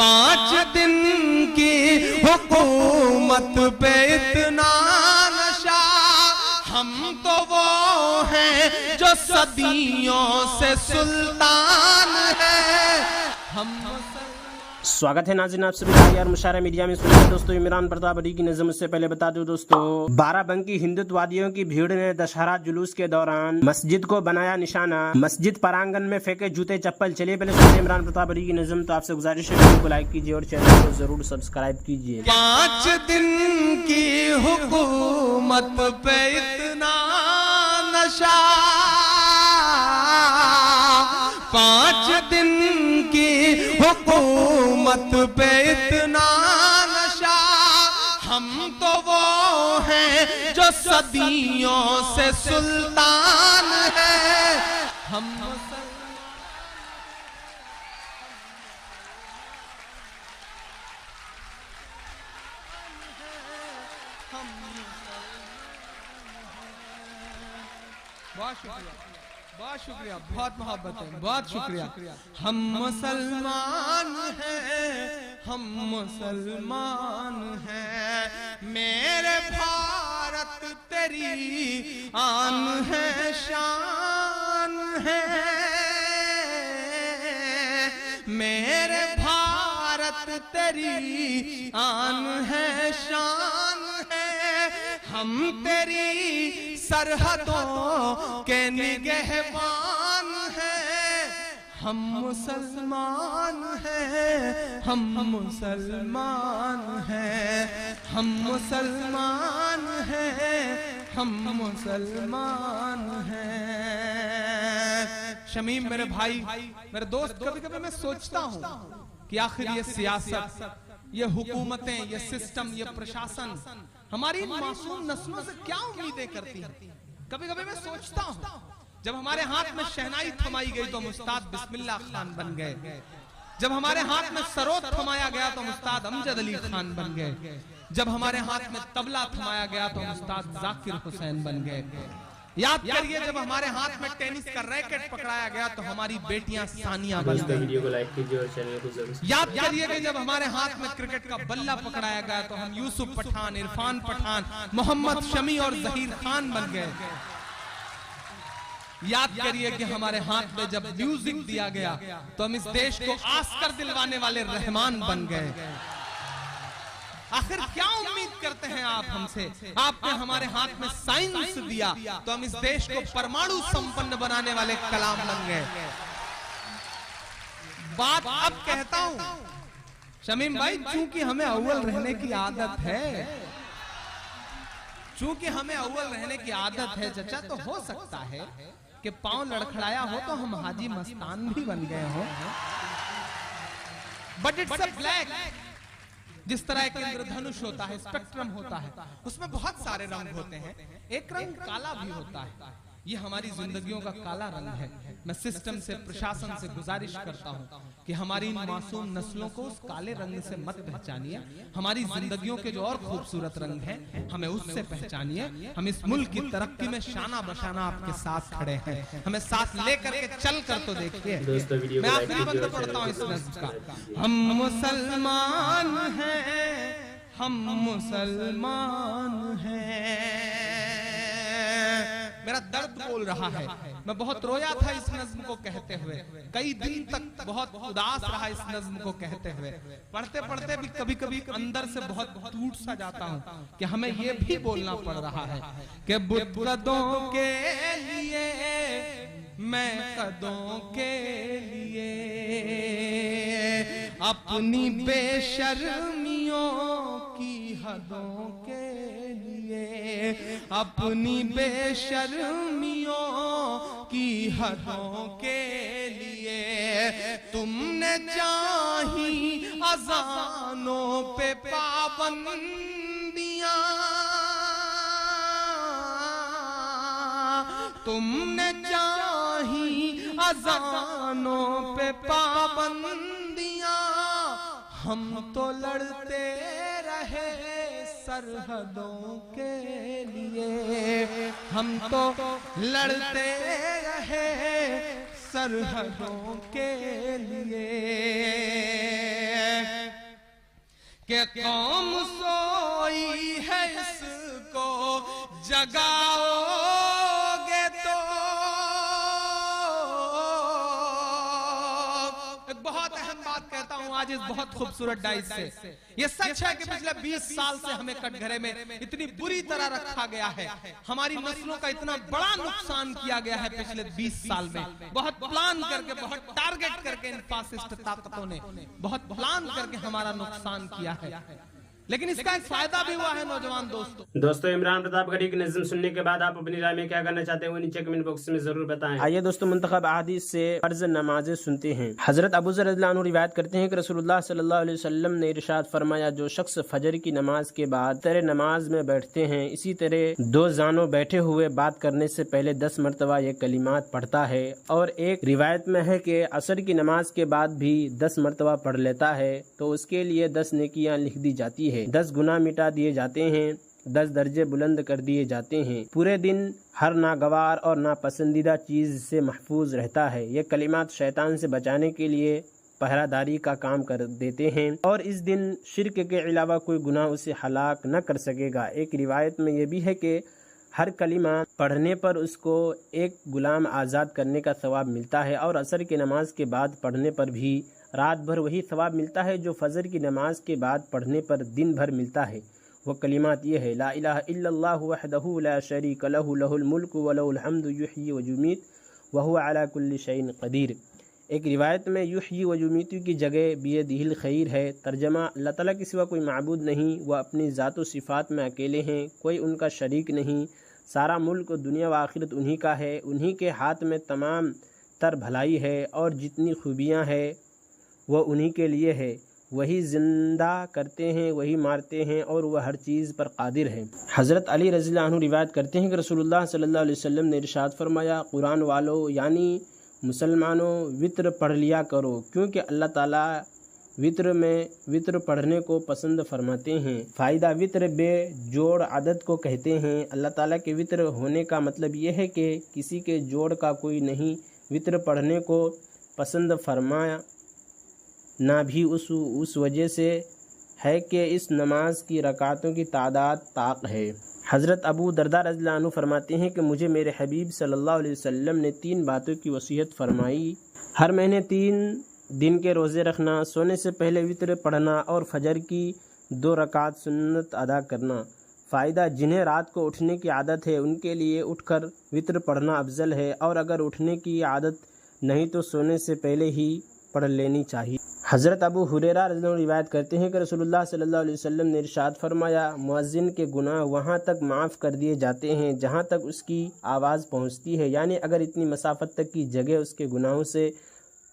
5 दिन की हुकूमत पे इतना नशा, हम तो वो हैं जो सदियों से सुल्तान है। हम स्वागत है नाज़रीन आप सभी का यार मुशारा मीडिया में। सुनिए दोस्तों, इमरान प्रताप अली की नज़म से पहले बता दूं दोस्तों, बाराबंकी हिंदुत्ववादियों की भीड़ ने दशहरा जुलूस के दौरान मस्जिद को बनाया निशाना, मस्जिद परांगण में फेंके जूते चप्पल। चलिए पहले सुनिए इमरान प्रताप अली की नज़म। तो आपसे गुजारिश है वीडियो को लाइक कीजिए और चैनल को जरूर सब्सक्राइब कीजिए। 5 दिन की हुकूमत पे इतना नशा, 5 दिन की हुकूमत पे इतना नशा, हम तो वो हैं जो सदियों से सुल्तान है। हम बहुत शुक्रिया, बहुत शुक्रिया, बहुत मोहब्बत है, बहुत शुक्रिया। हम मुसलमान हैं, हम मुसलमान हैं, मेरे भारत तेरी आन है, शान है। मेरे भारत तेरी आन है, शान है। हम तेरी सरहदों के निगहबान हैं। हम मुसलमान हैं, हम मुसलमान हैं, हम मुसलमान हैं, हम मुसलमान हैं। शमीम मेरे भाई, मेरे दोस्त, कभी कभी मैं सोचता हूँ कि आखिर ये सियासत, ये हुकूमतें, ये सिस्टम, ये प्रशासन हमारी मासूम नस्लों से क्या उम्मीदें करती हैं। कभी कभी मैं सोचता हूँ, जब हमारे हाथ में शहनाई थमाई गई तो हम उस्ताद बिस्मिल्लाह खान बन गए। जब हमारे हाथ में सरोद थमाया गया तो हम उस्ताद अमजद अली खान बन गए। जब हमारे हाथ में तबला थमाया गया तो हम उस्ताद जाकिर हुसैन बन गए। याद करिए, जब हमारे हाथ में टेनिस का रैकेट पकड़ाया गया तो हमारी बेटियां सानिया बन गई। वीडियो को लाइक कीजिए और चैनल को जरूर। याद करिए कि जब हमारे हाथ में क्रिकेट का बल्ला पकड़ाया गया तो हम यूसुफ पठान, इरफान पठान, मोहम्मद शमी और जहीर खान बन गए। याद करिए कि हमारे हाथ में जब म्यूजिक दिया गया तो हम इस देश को आस्कर दिलवाने वाले रहमान बन गए। आखिर क्या उम्मीद करते हैं आप हमसे? आपने हमारे हाथ में साइंस दिया तो हम इस देश को परमाणु संपन्न बनाने वाले कलाम बन गए। बात अब कहता हूं शमीम भाई, चूंकि हमें अव्वल रहने की आदत है, चूंकि हमें अव्वल रहने की आदत है चचा, तो हो सकता है कि पांव लड़खड़ाया हो तो हम हाजी मस्तान भी बन गए हो। बट इट्स अ ब्लैक, जिस तरह एक इंद्रधनुष होता है, स्पेक्ट्रम होता है, उसमें बहुत सारे रंग होते हैं। एक रंग काला भी होता है। ये हमारी जिंदगियों का काला रंग है। मैं सिस्टम से, प्रशासन से गुजारिश करता हूं कि हमारी इन मासूम नस्लों को उस काले रंग से मत पहचानिए। हमारी जिंदगियों के जो और खूबसूरत रंग हैं, हमें उससे पहचानिए। हम इस मुल्क की तरक्की में शाना बशाना आपके साथ खड़े हैं। हमें साथ लेकर के चल कर तो देखिए। मैं आखिरी बंद पढ़ता हूँ इस नज़्म का। हम मुसलमान हैं, हम मुसलमान हैं। मेरा दर्द बोल रहा है। मैं बहुत रोया था इस नज़्म को कहते हुए, कई दिन तक बहुत उदास रहा इस नज़्म को कहते हुए। पढ़ते पढ़ते भी कभी कभी अंदर से बहुत टूट सा जाता हूँ कि हमें ये भी बोलना पड़ रहा है कि बुतकदों के लिए, मैं कदों के लिए, अपनी बेशर्मियों की हदों के लिए, अपनी बेशर्मियों की हदों के लिए, तुमने चाही अज़ानों पे पाबंदियां, तुमने चाही अज़ानों पे पाबंदियां, हम तो लड़ते रहे सरहदों के लिए, हम तो लड़ते रहे सरहदों के लिए। कि कौम सोई है इसको जगाओगे तो। एक बहुत अहम बात कहता हूं आज इस बहुत खूबसूरत डाइस से। ये सच है कि पिछले 20 साल से हमें कटघरे में इतनी बुरी तरह रखा गया है, हमारी नस्लों का इतना बड़ा नुकसान किया गया है पिछले 20 साल में। बहुत प्लान करके, बहुत टारगेट करके इन फासिस्ट ताकतों ने बहुत प्लान करके हमारा नुकसान किया है, लेकिन इसका एक फायदा भी हुआ है नौजवान दोस्तों इमरान प्रतापगढ़ी की नज़्म सुनने के बाद आप अपनी राय में क्या करना चाहते हैं वो नीचे कमेंट बॉक्स में जरूर बताएं। आइए दोस्तों मुंतखब अहादीस से फर्ज नमाजें सुनते हैं। हजरत अबू ज़र रज़ियल्लाहु अन्हु रिवायत करते हैं कि रसूलुल्लाह सल्लल्लाहु अलैहि वसल्लम ने इरशाद फरमाया, जो शख्स फजर की नमाज के बाद तेरे नमाज में बैठते हैं, इसी तरह दो जानों बैठे हुए बात करने से पहले 10 मरतबा ये कलिमात पढ़ता है। और एक रिवायत में है कि असर की नमाज के बाद भी 10 मरतबा पढ़ लेता है तो उसके लिए 10 नेकियां लिख दी जाती है, 10 गुनाह मिटा दिए जाते हैं, 10 दर्जे बुलंद कर दिए जाते हैं। पूरे दिन हर नागवार और नापसंदीदा चीज से महफूज रहता है। ये कलिमात शैतान से बचाने के लिए पहरादारी का काम कर देते हैं और इस दिन शिर्क के अलावा कोई गुनाह उसे हलाक न कर सकेगा। एक रिवायत में यह भी है कि हर कलिमा पढ़ने पर उसको एक गुलाम आज़ाद करने का सवाब मिलता है और असर की नमाज के बाद पढ़ने पर भी रात भर वही सवाब मिलता है जो फजर की नमाज के बाद पढ़ने पर दिन भर मिलता है। वो कलिमात ये है, ला इलाहा इल्लल्लाहु वहदहु ला शरीक लहु लहुल मुल्कु व लहुल हम्दु युहयी व युमीत व हुवा अला कुल्लि शैइन क़दीर। एक रिवायत में युहयी व युमीत की जगह बियदिहिल खैर है। तर्जमा, अल्लाह ताला के सिवा कोई माबूद नहीं, वह अपनी ज़ात व सिफ़ात में अकेले हैं, कोई उनका शरीक नहीं, सारा मुल्क दुनिया व आखिरत उन्हीं का है, उन्हीं के हाथ में तमाम तर भलाई है और जितनी खूबियाँ हैं वह उन्हीं के लिए है। वही जिंदा करते हैं, वही मारते हैं और वह हर चीज़ पर कादिर है। हज़रत अली रज़ियल्लाहु अन्हु रिवायत करते हैं कि रसूलुल्लाह सल्लल्लाहु अलैहि वसल्लम ने इरशाद फरमाया, कुरान वालों यानी मुसलमानों वित्र पढ़ लिया करो, क्योंकि अल्लाह ताला वित्र पढ़ने को पसंद फरमाते हैं। फ़ायदा, वित्र बेजोड़ आदत को कहते हैं। अल्लाह ताला के वित्र होने का मतलब यह है कि किसी के जोड़ का कोई नहीं वित्र पढ़ने को पसंद फरमाया, ना भी उस वजह से है कि इस नमाज की रकातों की तादाद ताक है। हज़रत अबू दरदा रज़ियल्लाहु अन्हु फरमाते हैं कि मुझे मेरे हबीब सल्लल्लाहु अलैहि वसल्लम ने 3 बातों की वसीयत फरमाई, हर महीने 3 दिन के रोज़े रखना, सोने से पहले वित्र पढ़ना और फजर की 2 रकात सुन्नत अदा करना। फ़ायदा, जिन्हें रात को उठने की आदत है उनके लिए उठकर वित्र पढ़ना अफजल है और अगर उठने की आदत नहीं तो सोने से पहले ही पढ़ लेनी चाहिए। हज़रत अबू हुरैरा रज़ियल्लाहु अन्हु रिवायत करते हैं कि रसूलुल्लाह सल्लल्लाहु अलैहि वसल्लम ने इरशाद फरमाया, मुअज्जिन के गुनाह वहाँ तक माफ़ कर दिए जाते हैं जहाँ तक उसकी आवाज़ पहुँचती है, यानी अगर इतनी मसाफत तक की जगह उसके गुनाहों से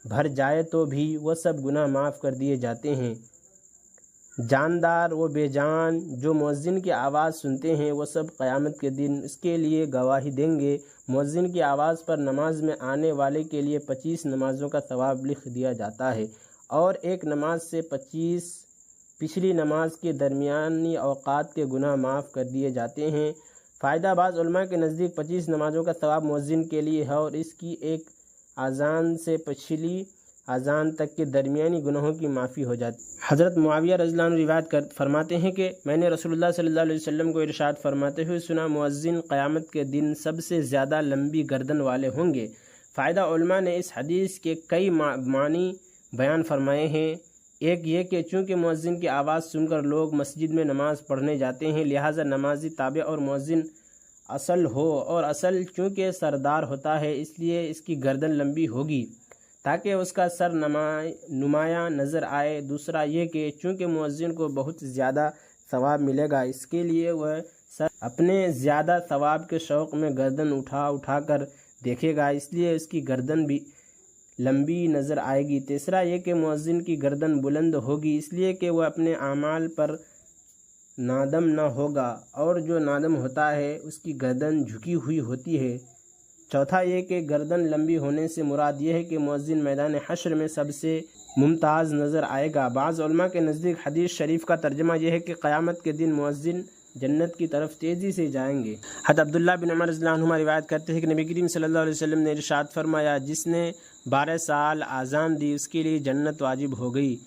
भर जाए तो भी वह सब गुनाह माफ़ कर दिए जाते हैं। जानदार व बेजान जो मुअज्जिन की आवाज़ सुनते हैं वह सब क़यामत के दिन इसके लिए गवाही देंगे। मुअज्जिन की आवाज़ पर नमाज में आने वाले के लिए 25 नमाज़ों का सवाब लिख दिया जाता है और एक नमाज से 25 पिछली नमाज के दरमियानी औक़ात के गुनाह माफ़ कर दिए जाते हैं। फ़ायदा, बाज़ उलमा के नज़दीक 25 नमाज़ों का सवाब मुअज्जिन के लिए है और इसकी एक अज़ान से पिछली अज़ान तक के दरमियानी गुनाहों की माफ़ी हो जाती। हज़रत मुआविया रज़ियल्लाहु अन्हु रिवायत फरमाते हैं कि मैंने रसूलुल्लाह सल्लल्लाहु अलैहि वसल्लम को इरशाद फरमाते हुए सुना, मुअज्जिन क़यामत के दिन सबसे ज़्यादा लंबी गर्दन वाले होंगे। फ़ायदा, उलमा ने इस हदीस के कई मानी बयान फरमाए हैं। एक ये कि चूँकि मुअज्जिन की आवाज़ सुनकर लोग मस्जिद में नमाज़ पढ़ने जाते हैं, लिहाजा नमाजी ताबे और मुअज्जिन असल हो, और असल चूँकि सरदार होता है इसलिए इसकी गर्दन लंबी होगी ताकि उसका सर नुमाया नज़र आए। दूसरा ये कि चूँकि मुअज्जिन को बहुत ज़्यादा सवाब मिलेगा इसके लिए वह सर अपने ज़्यादा सवाब के शौक़ में गर्दन उठा कर देखेगा, इसलिए इसकी गर्दन भी लंबी नज़र आएगी। तीसरा ये कि मुअज्जिन की गर्दन बुलंद होगी इसलिए कि वह अपने आमाल पर नादम न होगा और जो नादम होता है उसकी गर्दन झुकी हुई होती है। चौथा ये कि गर्दन लंबी होने से मुराद ये है कि मुअज्जिन मैदान हश्र में सबसे मुमताज़ नज़र आएगा। बाज़ उलमा के नज़दीक हदीस शरीफ का तर्जमा यह है कि क़यामत के दिन मुअज्जिन जन्नत की तरफ तेज़ी से जाएंगे। हज़रत अब्दुल्लाह बिन उमर रज़ियल्लाहु अन्हुमा रिवायत करते हैं कि नबी करीम सल्लल्लाहु अलैहि वसल्लम ने इरशाद फरमाया, जिसने 12 साल आज़ान दी उसके लिए जन्नत वाजिब हो गई।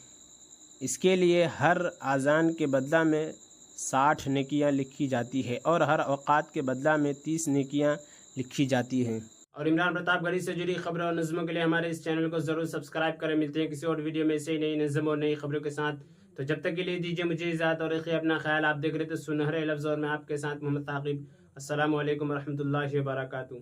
इसके लिए हर आज़ान के बदला में 60 नेकियां लिखी जाती है और हर औकात के बदला में 30 नेकियां लिखी जाती हैं। और इमरान प्रतापगढ़ी से जुड़ी खबरों और नज़मों के लिए हमारे इस चैनल को ज़रूर सब्सक्राइब करें। मिलते हैं किसी और वीडियो में ऐसे ही नई नज़म और नई खबरों के साथ। तो जब तक के लिए दीजिए मुझे इजाज़त और रखिए अपना ख्याल। आप देख रहे थे सुनहरे लफ्ज़ और मैं आपके साथ मोहम्मद ताक़िब। अस्सलामु अलैकुम रहमतुल्लाहि व बरकातुहू।